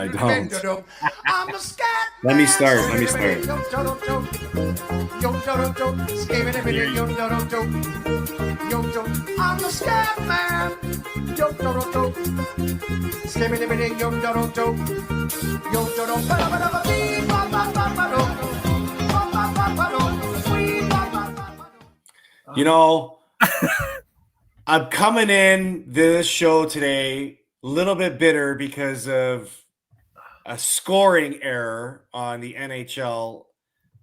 I don't. I'm the scat Let me man. start. I'm the scat man. You know, I'm coming in this show today a little bit bitter because of a scoring error on the NHL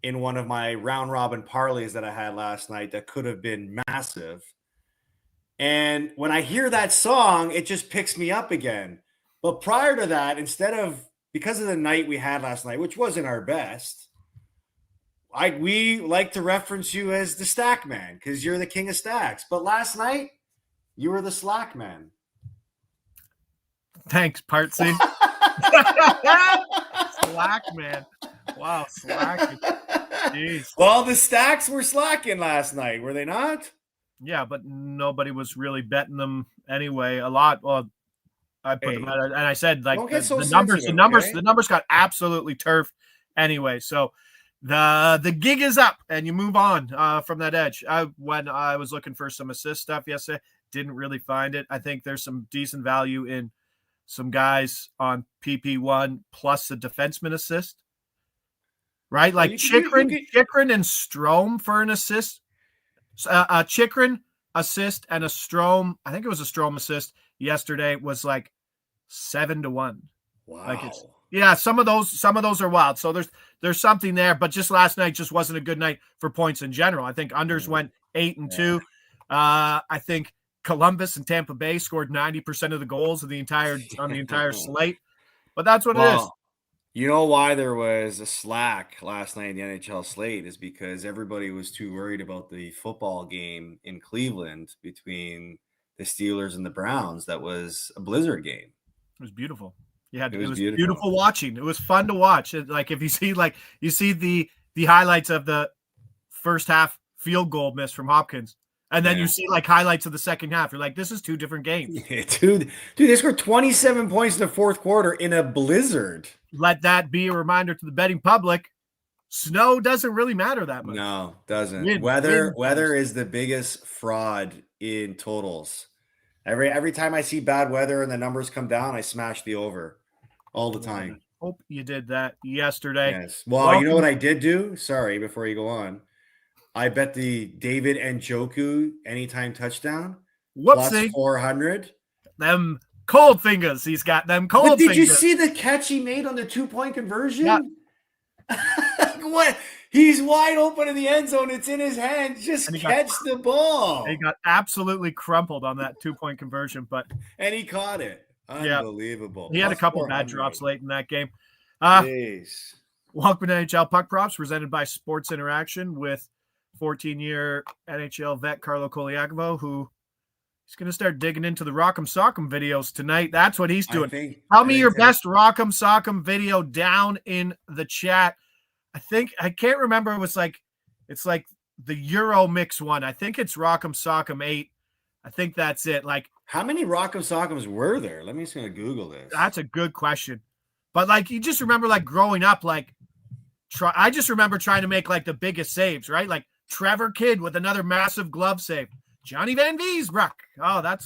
in one of my round robin parlays that I had last night that could have been massive. And when I hear that song, it just picks me up again. But prior to that, because of the night we had last night, which wasn't our best, we like to reference you as the stack man because you're the king of stacks. But last night, you were the slack man. Thanks, Partsy. Slack man. Wow, slacking. Jeez. Well, the stacks were slacking last night, were they not? Yeah, but nobody was really betting them anyway. A lot. Well, I put them out, and I said like the numbers got absolutely turfed anyway. So the gig is up, and you move on from that edge. When I was looking for some assist stuff yesterday, didn't really find it. I think there's some decent value in some guys on PP1 plus a defenseman assist, right? Like Chikrin and Strome for an assist. A Chikrin assist and a Strome. I think it was a Strome assist yesterday. Was like 7-1. Wow. Some of those are wild. So there's something there, but just last night just wasn't a good night for points in general. I think unders went 8-2. I think Columbus and Tampa Bay scored 90% of the goals on the entire slate. But that's what it is. You know why there was a slack last night in the NHL slate is because everybody was too worried about the football game in Cleveland between the Steelers and the Browns. That was a blizzard game. It was beautiful. Yeah, it was beautiful watching. It was fun to watch. Like if you see the highlights of the first half field goal miss from Hopkins, and then you see like highlights of the second half. You're like, this is two different games. Yeah, dude, they scored 27 points in the fourth quarter in a blizzard. Let that be a reminder to the betting public. Snow doesn't really matter that much. No, doesn't. Weather is the biggest fraud in totals. Every time I see bad weather and the numbers come down, I smash the over all the time. Hope you did that yesterday. Yes. Well, you know what I did do? Sorry, before you go on. I bet the David Njoku anytime touchdown. Whoopsie. Plus 400. Them cold fingers. He's got them cold fingers. Did you see the catch he made on the 2-point conversion? Yeah. What? He's wide open in the end zone. It's in his hand. Just catch the ball. He got absolutely crumpled on that 2-point conversion, and he caught it. Unbelievable. He had a couple bad drops late in that game. Welcome to NHL Puck Props, presented by Sports Interaction with 14-year NHL vet Carlo Colaiacovo, who he's going to start digging into the Rock'em Sock'em videos tonight. That's what he's doing. Tell me your best Rock'em Sock'em video down in the chat. I can't remember. It's like the Euro mix one. I think it's Rock'em Sock'em 8. I think that's it. Like, how many Rock'em Sock'ems were there? Let me just gonna Google this. That's a good question. But like, you just remember like growing up, like I just remember trying to make like the biggest saves, right? Like Trevor Kidd with another massive glove save. Johnny Van Viesbruck. Oh, that's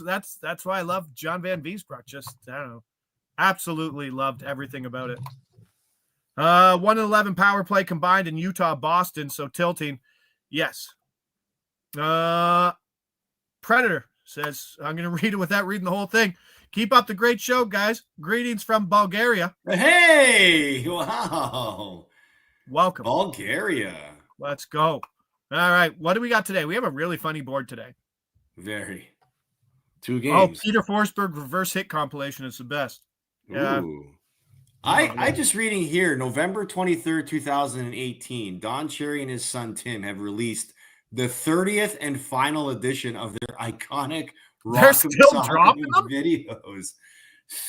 why I love John Van Viesbruck. Just, I don't know. Absolutely loved everything about it. 1-11 power play combined in Utah, Boston. So tilting. Yes. Predator says, I'm going to read it without reading the whole thing. Keep up the great show, guys. Greetings from Bulgaria. Hey, wow. Welcome. Bulgaria. Let's go. All right. What do we got today? We have a really funny board today. Very. 2 games. Oh, Peter Forsberg reverse hit compilation is the best. Yeah. Ooh. I just reading here, November 23rd, 2018, Don Cherry and his son Tim have released the 30th and final edition of their iconic Rock'em Sock'em videos.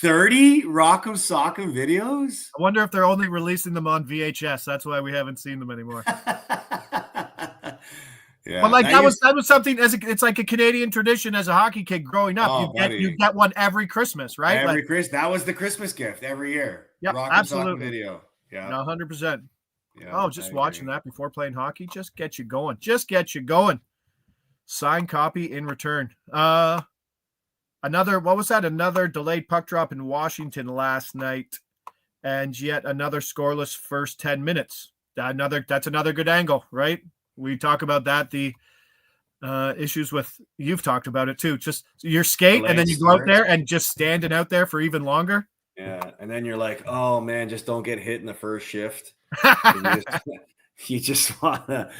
30 Rock'em Sock'em videos? I wonder if they're only releasing them on VHS. That's why we haven't seen them anymore. Yeah. But like that was something it's like a Canadian tradition as a hockey kid growing up. You get one every Christmas, right? Every Christmas. That was the Christmas gift every year. Yeah, absolutely. Video. Yeah. 100%. Yeah. Just watching that before playing hockey just get you going. Just get you going. Signed copy in return. Another delayed puck drop in Washington last night, and yet another scoreless first 10 minutes. That's another good angle, right? We talk about that. The issues with, you've talked about it too. Just your skate, and then you go out there and just standing out there for even longer. Yeah, and then you're like, oh man, just don't get hit in the first shift. You just wanna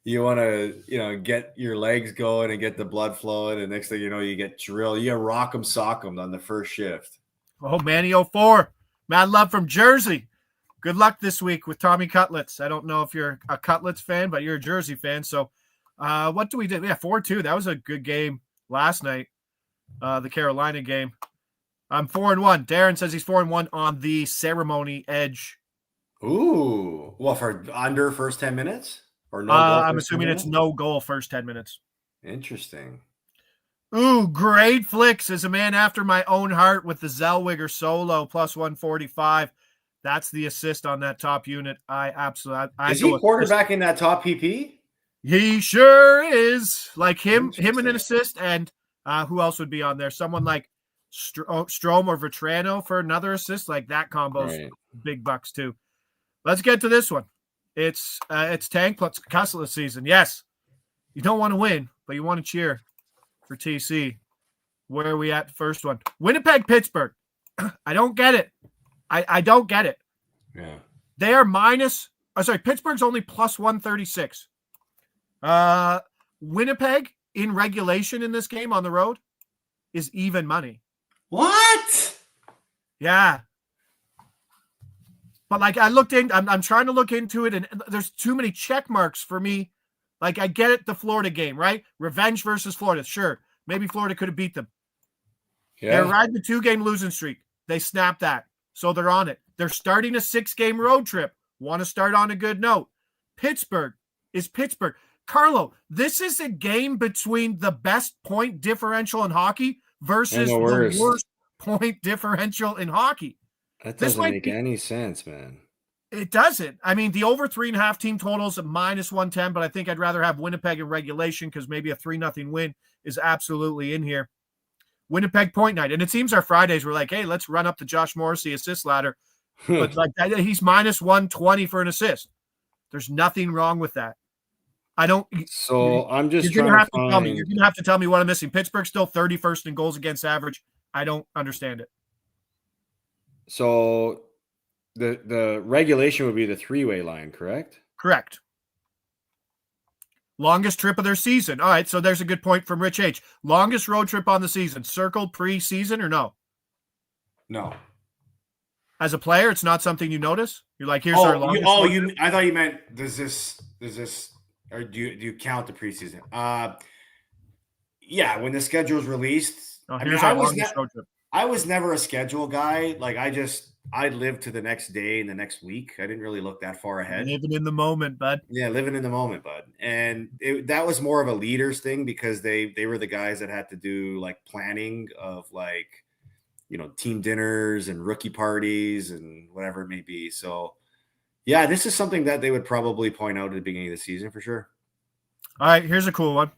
get your legs going and get the blood flowing, and next thing you know, you get drilled. You rock 'em, sock 'em on the first shift. Oh, Manny 04, mad love from Jersey. Good luck this week with Tommy Cutlets. I don't know if you're a Cutlets fan, but you're a Jersey fan. So, what do we do? Yeah, 4-2. That was a good game last night. The Carolina game. I'm 4-1. Darren says he's 4-1 on the ceremony edge. Ooh, well, for under first 10 minutes or no? I'm assuming it's no goal first 10 minutes. Interesting. Ooh, great flicks is a man after my own heart with the Zellweger solo plus 145. That's the assist on that top unit. Is he quarterbacking that top PP? He sure is. Like him and an assist. And who else would be on there? Someone like Strome or Vetrano for another assist. Like that combo's big bucks too. Let's get to this one. It's Tank plus Cussler season. Yes, you don't want to win, but you want to cheer for TC. Where are we at? The first one, Winnipeg, Pittsburgh. I don't get it. I don't get it. Yeah, they are Pittsburgh's only plus 136. Winnipeg in regulation in this game on the road is even money. What? Yeah. But like I'm trying to look into it, and there's too many check marks for me. Like I get it, the Florida game, right? Revenge versus Florida. Sure. Maybe Florida could have beat them. Yeah. They're riding the 2-game losing streak. They snapped that. So they're on it. They're starting a 6-game road trip. Want to start on a good note. Pittsburgh is Pittsburgh. Carlo, this is a game between the best point differential in hockey versus the worst point differential in hockey. That doesn't make any sense, man. It doesn't. I mean, the over 3.5 team totals at minus 110, but I think I'd rather have Winnipeg in regulation because maybe a 3-0 win is absolutely in here. Winnipeg point night. And it seems our Fridays were like, hey, let's run up the Josh Morrissey assist ladder. But like he's minus 120 for an assist. There's nothing wrong with that. I'm just you're gonna have to tell me what I'm missing. Pittsburgh's still 31st in goals against average. I don't understand it. So the regulation would be the 3-way line, correct? Correct. Longest trip of their season. All right, so there's a good point from Rich H. Longest road trip on the season. Circled pre-season or no? No. As a player, it's not something you notice? You're like, here's our longest road trip? I thought you meant does this or do you count the preseason? Yeah, when the schedule is released. Here's our longest road trip. I was never a schedule guy. Like I lived to the next day and the next week. I didn't really look that far ahead. Living in the moment, bud. Yeah, living in the moment, bud. And that was more of a leaders thing because they were the guys that had to do like planning of like, team dinners and rookie parties and whatever it may be. So yeah, this is something that they would probably point out at the beginning of the season for sure. All right, here's a cool one.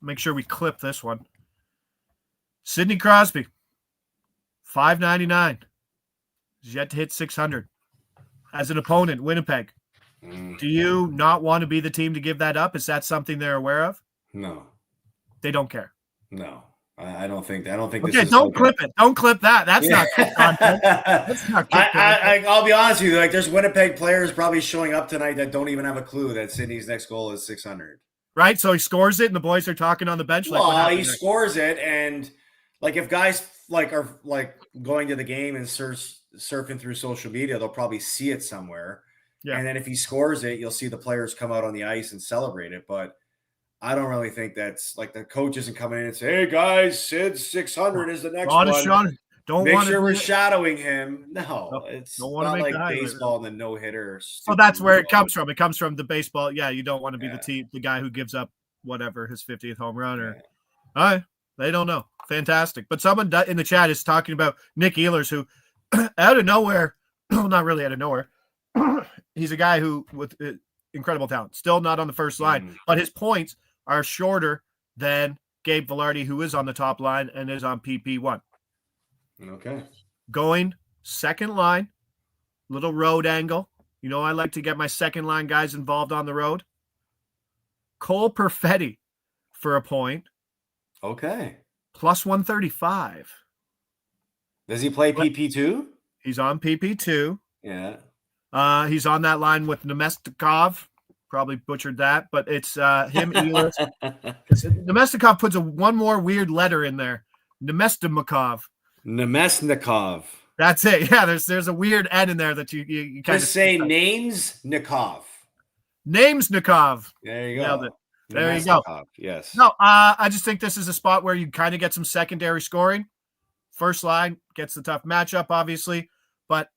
Make sure we clip this one. Sidney Crosby, $5.99. He's yet to hit 600. As an opponent, Winnipeg. Do you not want to be the team to give that up? Is that something they're aware of? No. They don't care. No. I don't think. Okay, this is don't clip it. Don't clip that. That's not good content. That's not good content. I'll be honest with you. Like, there's Winnipeg players probably showing up tonight that don't even have a clue that Sidney's next goal is 600. Right. So he scores it, and the boys are talking on the bench. He scores it, and like if guys are going to the game and surfing through social media, they'll probably see it somewhere. Yeah. And then if he scores it, you'll see the players come out on the ice and celebrate it. But I don't really think that's like the coach isn't coming in and say, "Hey guys, Sid's 600 is the next one. Make sure we're shadowing him." No, it's not like baseball and the no hitter. So that's where it comes from. It comes from the baseball. Yeah, you don't want to be the guy who gives up whatever, his 50th home run. Or all right, they don't know. Fantastic. But someone in the chat is talking about Nick Ehlers, who out of nowhere, well, not really out of nowhere, he's a guy who with incredible talent, still not on the first line, but his points are shorter than Gabe Vilardi, who is on the top line and is on PP1. Okay. Going second line, little road angle. You know, I like to get my second line guys involved on the road. Cole Perfetti for a point. Okay. Plus 135. Does he play PP2? He's on PP2. Yeah. He's on that line with Nemestikov. Probably butchered that, but it's him. Nemestikov puts one more weird letter in there. Nemestikov. Nemesnikov. That's it. Yeah, there's a weird N in there that you kind just of say names Nikov. Names Nikov. There you go. There you go. Yes. No, I just think this is a spot where you kind of get some secondary scoring. First line gets the tough matchup, obviously, but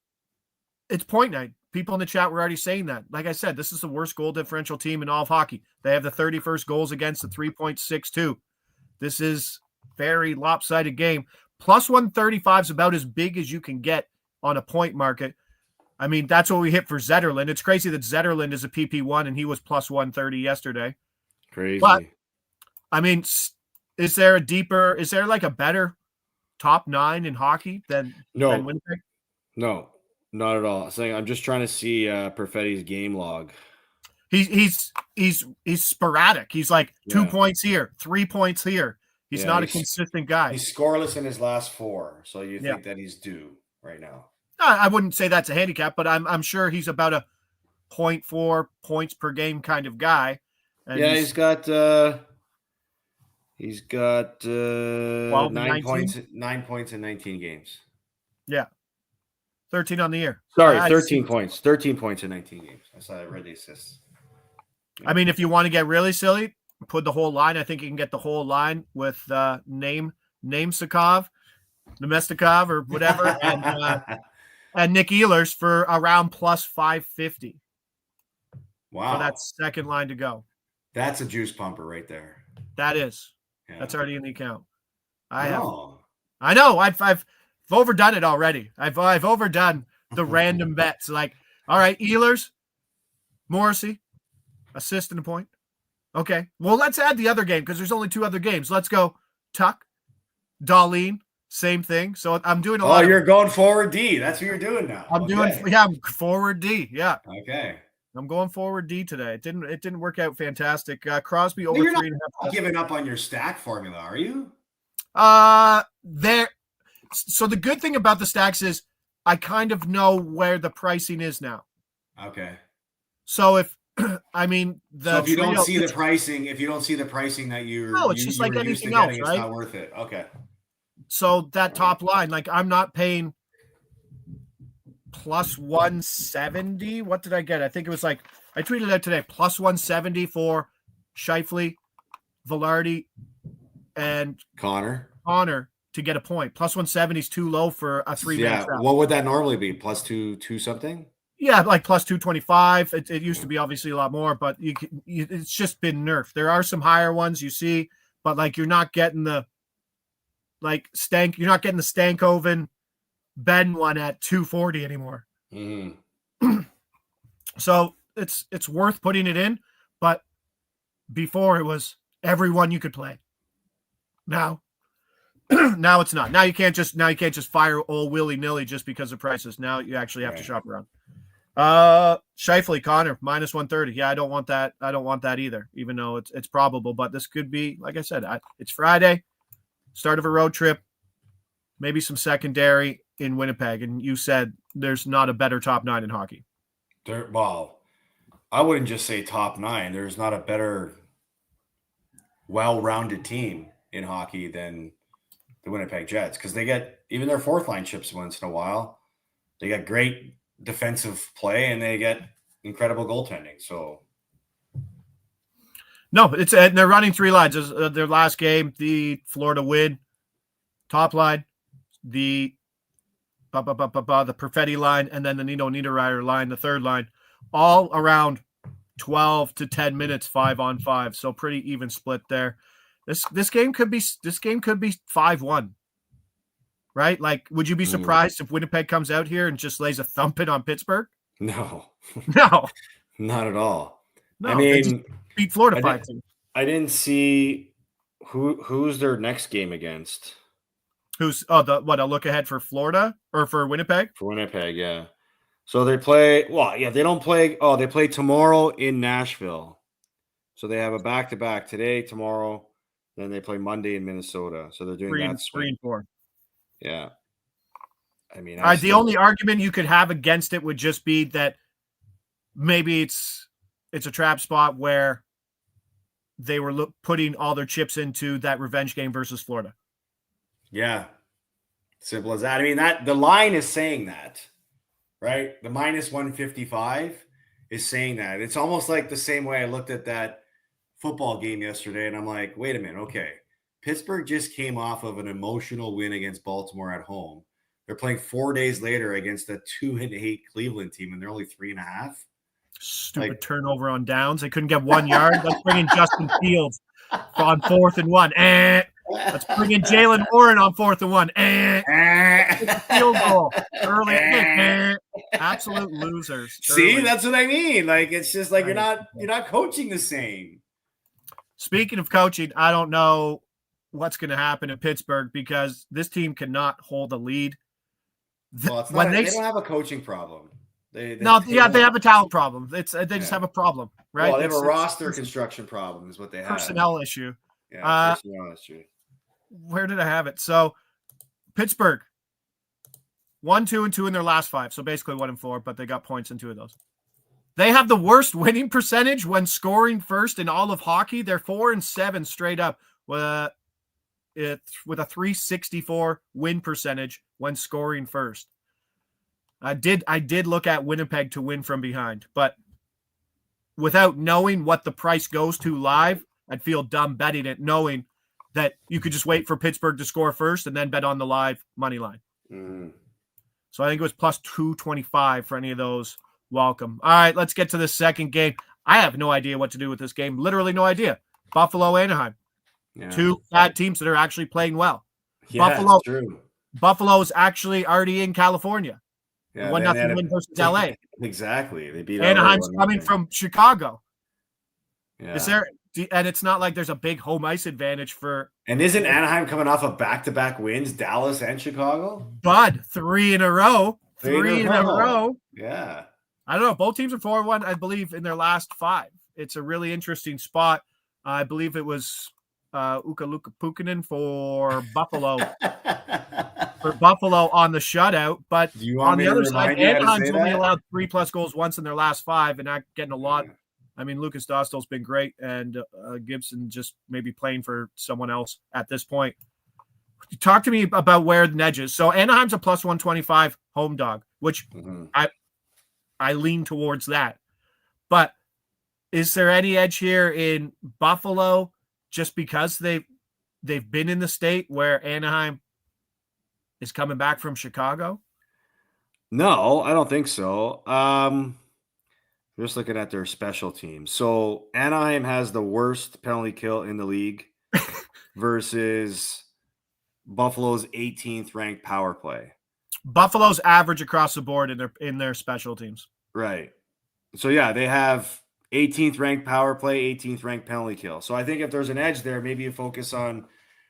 it's point night. People in the chat were already saying that. Like I said, this is the worst goal differential team in all of hockey. They have the 31st goals against the 3.62. This is very lopsided game. Plus 135 is about as big as you can get on a point market. I mean, that's what we hit for Zetterlund. It's crazy that Zetterlund is a PP1 and he was plus 130 yesterday. Crazy. But, I mean, is there like a better top 9 in hockey than Winnipeg? No, not at all. I'm just trying to see Perfetti's game log. He's sporadic. He's like 2 points here, 3 points here. He's not a consistent guy. He's scoreless in his last 4, so you think that he's due right now. I wouldn't say that's a handicap, but I'm sure he's about a 0.4 points per game kind of guy. And he's got 9 points in 19 games. Yeah. 13 on the year. Sorry, 13 points. 13 points in 19 games. I read the assists. I mean, if you want to get really silly, put the whole line. I think you can get the whole line with Nemestikov, or whatever, and Nick Ehlers for around plus 550. Wow. For that second line to go. That's a juice pumper right there. That is. Yeah. That's already in the account. I know. I've overdone it already. I've overdone the random bets. Like, all right, Ehlers, Morrissey, assist and a point. Okay. Well, let's add the other game because there's only 2 other games. Let's go Tuck, Darlene, same thing. So I'm doing a lot. Oh, you're going forward D. That's what you're doing now. I'm forward D. Yeah. Okay. I'm going forward D today. It didn't work out fantastic. Crosby over 3.5. Not giving up on your stack formula, are you? So the good thing about the stacks is I kind of know where the pricing is now. Okay. So if if you don't see the pricing that it's just like anything else, right? It's not worth it. Okay. So that top line, like I'm not paying plus 170. What did I get? I think it was like I tweeted out today plus 170 for Scheifele, Vilardi, and Connor to get a point. Plus 170 is too low for a 3-man trap. What would that normally be? Plus two something? Yeah, like plus 225. It used to be obviously a lot more, but it's just been nerfed. There are some higher ones you see, but like you're not getting the Stankoven Ben one at 240 anymore. Mm-hmm. So it's worth putting it in, but before it was everyone you could play. Now it's not. Now you can't just fire all willy-nilly just because of prices. Now you actually have to shop around. Scheifele, Connor, minus 130. Yeah, I don't want that. I don't want that either, even though it's probable. But this could be, like I said, it's Friday, start of a road trip, maybe some secondary in Winnipeg. And you said there's not a better top 9 in hockey. Well, I wouldn't just say top 9. There's not a better well-rounded team in hockey than the Winnipeg Jets because they get even their 4th line chips once in a while. They got great defensive play and they get incredible goaltending. So no, they're running 3 lines. Their last game, the Florida win, top line, the Perfetti line, and then the Nino Niederreiter line, the 3rd line, all around 12 to 10 minutes, 5-on-5. So pretty even split there. This game could be 5-1. Right? Like, would you be surprised if Winnipeg comes out here and just lays a thumping on Pittsburgh? No. No. Not at all. No, I mean, beat Florida 5-2. I didn't see who's their next game against. Who's a look ahead for Florida or for Winnipeg? For Winnipeg, yeah. So they play, they don't play. Oh, they play tomorrow in Nashville. So they have a back-to-back today, tomorrow. Then they play Monday in Minnesota. So they're doing 3 and 4. Yeah. I mean, the only argument you could have against it would just be that maybe it's a trap spot where they were putting all their chips into that revenge game versus Florida. Yeah. Simple as that. I mean, the line is saying that, right? The minus 155 is saying that. It's almost like the same way I looked at that football game yesterday, and I'm like, wait a minute, okay. Pittsburgh just came off of an emotional win against Baltimore at home. They're playing 4 days later against a 2-8 Cleveland team, and they're only 3.5. Stupid turnover on downs. They couldn't get 1 yard. Let's bring in Justin Fields on 4th and 1. Let's bring in Jalen Warren on 4th and 1. Field goal early. Absolute losers. See, that's what I mean. Like, it's just like you're not coaching the same. Speaking of coaching, I don't know what's going to happen in Pittsburgh because this team cannot hold a lead. Well, they don't have a coaching problem. They have a talent problem. They just have a problem, right? Well, they have a roster construction problem is what they have. Personnel issue. Yeah, personnel issue. Where did I have it? So Pittsburgh 1-2-2 in their last 5. So basically 1-4, but they got points in 2 of those. They have the worst winning percentage when scoring first in all of hockey. They're 4-7 straight up with a 364 win percentage when scoring first. I did look at Winnipeg to win from behind, but without knowing what the price goes to live, I'd feel dumb betting it, knowing that you could just wait for Pittsburgh to score first and then bet on the live money line. So I think it was plus 225 for any of those. Welcome. All right, let's get to the second game. I have no idea what to do with this game. Literally no idea. Buffalo, Anaheim. Yeah. 2 bad teams that are actually playing well. Yeah, true. Buffalo's actually already in California. Yeah, 1-0 win versus LA. Exactly. They beat Anaheim's coming from Chicago. Yeah. And it's not like there's a big home ice advantage for. And isn't Anaheim coming off of back-to-back wins, Dallas and Chicago? Bud, 3 in a row. 3 in a row. Yeah. I don't know. Both teams are 4-1, I believe, in their last 5. It's a really interesting spot. I believe it was Uka-Luka Pukkanen for Buffalo. For Buffalo on the shutout. But on the other side, Anaheim's only allowed 3+ goals once in their last 5 and not getting a lot. I mean, Lucas Dostal's been great, and Gibson just maybe playing for someone else at this point. Talk to me about where the edge is. So Anaheim's a plus 125 home dog, which I lean towards that. But is there any edge here in Buffalo just because they've been in the state where Anaheim is coming back from Chicago? No, I don't think so. Just looking at their special teams. So Anaheim has the worst penalty kill in the league versus Buffalo's 18th ranked power play. Buffalo's average across the board in their special teams. Right. So yeah, they have 18th ranked power play, 18th ranked penalty kill. So I think if there's an edge there, maybe you focus on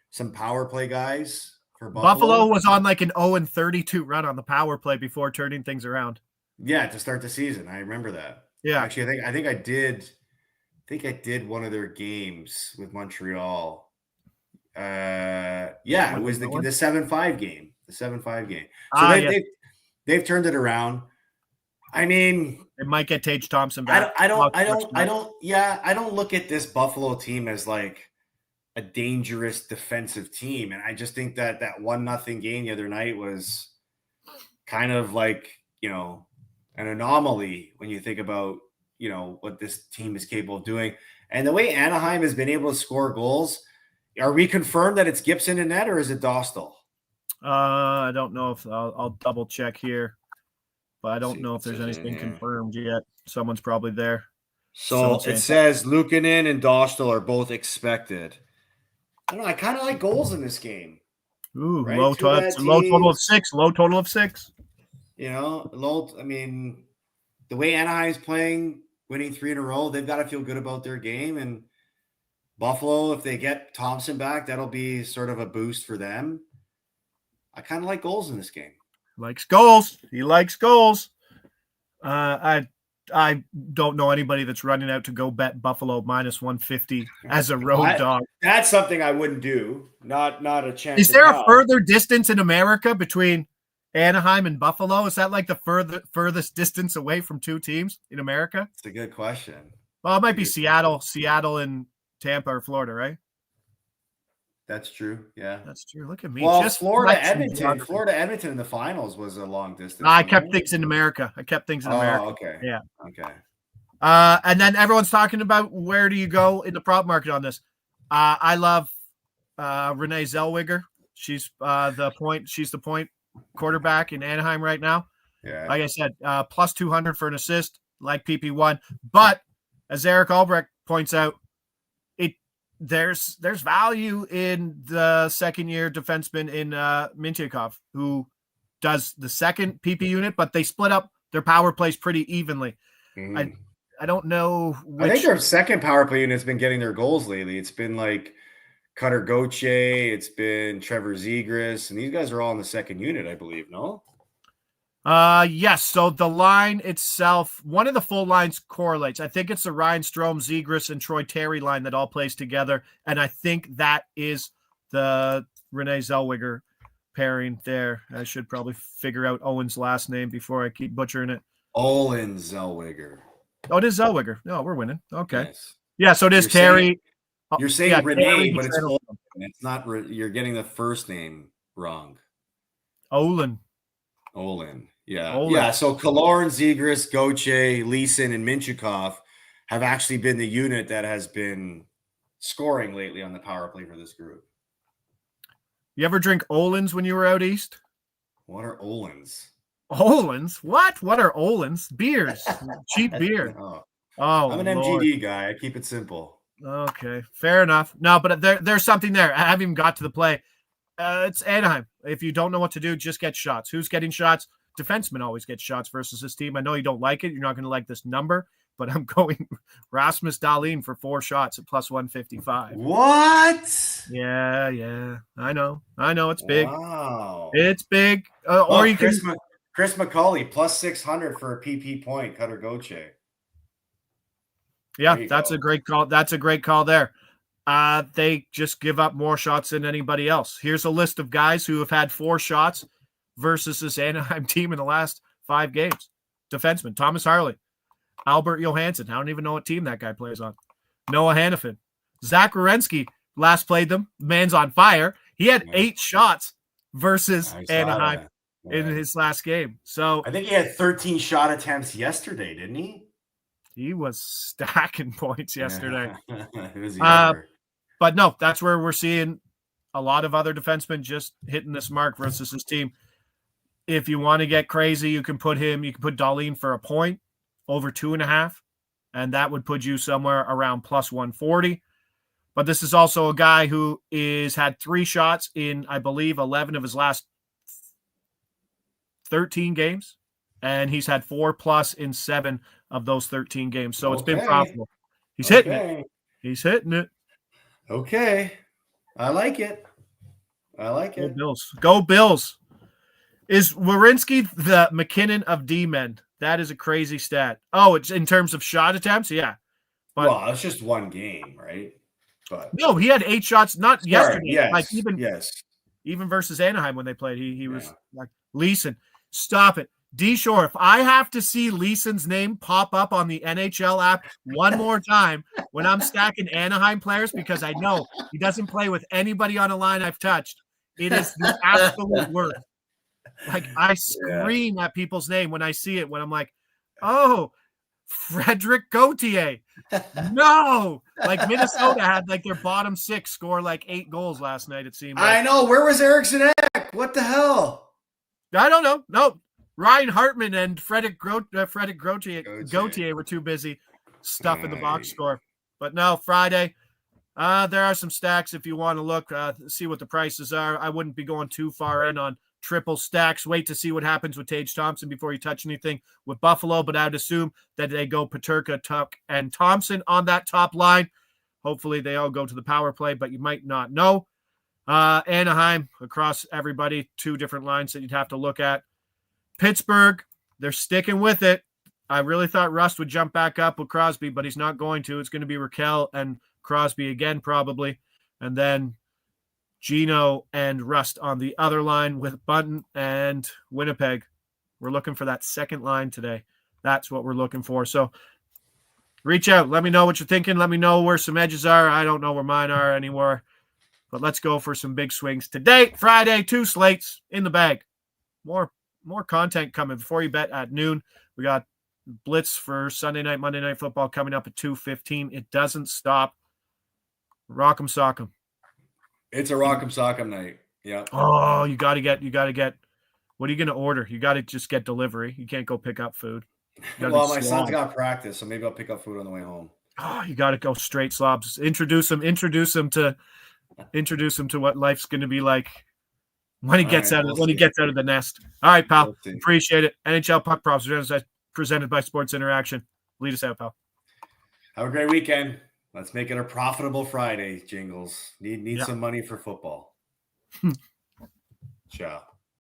some power play guys for Buffalo. Buffalo was on like an 0-32 run on the power play before turning things around. Yeah, to start the season. I remember that. Yeah. Actually, I think I did one of their games with Montreal. It was the 7-5 game. The 7-5 game. So they've turned it around. I mean, it might get Tage Thompson back. I don't look at this Buffalo team as like a dangerous defensive team. And I just think that 1-0 game the other night was kind of like, an anomaly when you think about, what this team is capable of doing. And the way Anaheim has been able to score goals, are we confirmed that it's Gibson in net or is it Dostal? I don't know if I'll double check here, but I don't know if there's anything confirmed yet. Someone's probably there. So it says Luukkonen and Dostal are both expected. I don't know. I kind of like goals in this game. Ooh, right? low total of 6. Low total of 6. You know, I mean, the way Anaheim's playing, winning 3 in a row, they've got to feel good about their game. And Buffalo, if they get Thompson back, that'll be sort of a boost for them. I kind of like goals in this game. Likes goals. He likes goals. I don't know anybody that's running out to go bet Buffalo minus 150 as a road dog. That's something I wouldn't do. Not a chance. Is there a further distance in America between Anaheim and Buffalo? Is that like the furthest distance away from 2 teams in America? It's a good question. Well, it might be Seattle and Tampa or Florida, right? That's true. Yeah, that's true. Look at me. Well, Florida Edmonton in the finals was a long distance. I kept things in America. Oh, okay. Yeah. Okay. And then everyone's talking about where do you go in the prop market on this. I love Renee Zellweger. She's the point quarterback in Anaheim right now. Yeah. Like I said, plus 200 for an assist, like PP1. But as Eric Albrecht points out, there's value in the second-year defenseman in Mintyukov, who does the second PP unit, but they split up their power plays pretty evenly. I don't know. I think their second power play unit's been getting their goals lately. It's been like Cutter Gauthier, it's been Trevor Zegras, and these guys are all in the second unit, I believe, no? Yes. So the line itself, one of the full lines correlates. I think it's the Ryan Strome, Zegras, and Troy Terry line that all plays together. And I think that is the Renee Zellweger pairing there. I should probably figure out Owen's last name before I keep butchering it. Olin Zellweger. Oh, it is Zellweger. No, we're winning. Okay. Yes. Yeah, so it is Terry. You're saying Renee, but it's Olin. It's not. You're getting the first name wrong. Olin. Yeah. Yeah. So Kaloran, Zegras, Gauthier, Leeson, and Mintyukov have actually been the unit that has been scoring lately on the power play for this group. You ever drink Olin's when you were out east? What are Olin's? Olin's? What? What are Olin's? Beers. Cheap beer. I'm an MGD guy. I keep it simple. Okay. Fair enough. No, but there's something there. I haven't even got to the play. It's Anaheim. If you don't know what to do, just get shots. Who's getting shots? Defenseman always gets shots versus this team. I know you don't like it. You're not going to like this number, but I'm going Rasmus Dahlin for 4 shots at plus 155. What? Yeah. I know. It's big. Wow. It's big. Or you Chris McCauley plus 600 for a PP point. Cutter Gauthier. Yeah, that's a great call. That's a great call there. They just give up more shots than anybody else. Here's a list of guys who have had 4 shots versus this Anaheim team in the last 5 games. Defenseman, Thomas Harley, Albert Johansson. I don't even know what team that guy plays on. Noah Hannafin. Zach Werenski last played them. Man's on fire. He had 8 shots versus Anaheim in his last game. So I think he had 13 shot attempts yesterday, didn't he? He was stacking points yesterday. But no, that's where we're seeing a lot of other defensemen just hitting this mark versus his team. If you want to get crazy, you can put Dahlin for a point over 2.5, and that would put you somewhere around plus 140. But this is also a guy who had 3 shots in, I believe, 11 of his last 13 games, and he's had 4+ in 7 of those 13 games. So it's been profitable. He's hitting it. He's hitting it. Okay. I like it. Go Bills. Go Bills. Is Werenski the McKinnon of D-men? That is a crazy stat. Oh, it's in terms of shot attempts? Yeah. But, well, it's just one game, right? But no, he had 8 shots, not yesterday. Yes, like even versus Anaheim when they played. He was like, Leeson, stop it. D-Shore, if I have to see Leeson's name pop up on the NHL app one more time when I'm stacking Anaheim players, because I know he doesn't play with anybody on a line I've touched, it is the absolute worst. Like, I scream at people's name when I see it, when I'm like, oh, Frederick Gauthier. No. Like, Minnesota had like their bottom 6 score like 8 goals last night, it seemed like. I know. Where was Eriksson Ek? What the hell? I don't know. No. Ryan Hartman and Frederick Gauthier were too busy stuff in the box score. But no, Friday, there are some stacks if you want to look, see what the prices are. I wouldn't be going too far in on triple stacks. Wait to see what happens with Tage Thompson before you touch anything with Buffalo, but I'd assume that they go Peterka, Tuck, and Thompson on that top line. Hopefully they all go to the power play, but you might not know. Anaheim, across everybody, 2 different lines that you'd have to look at. Pittsburgh, they're sticking with it. I really thought Rust would jump back up with Crosby, but he's not going to. It's going to be Raquel and Crosby again, probably. And then Gino and Rust on the other line with Bunton and Winnipeg. We're looking for that second line today. That's what we're looking for. So reach out. Let me know what you're thinking. Let me know where some edges are. I don't know where mine are anymore. But let's go for some big swings today. Friday, 2 slates in the bag. More content coming before you bet at noon. We got Blitz for Sunday night, Monday Night Football coming up at 2:15. It doesn't stop. Rock'em sock'em. It's a rock'em sock'em night. Yeah. Oh, you got to get. What are you going to order? You got to just get delivery. You can't go pick up food. Well, my son's got practice, so maybe I'll pick up food on the way home. Oh, you got to go straight slobs. Introduce him to what life's going to be like when he gets out of the nest. All right, pal. Appreciate it. NHL Puck Prop Presented by Sports Interaction. Lead us out, pal. Have a great weekend. Let's make it a profitable Friday, Jingles. Need some money for football. Ciao.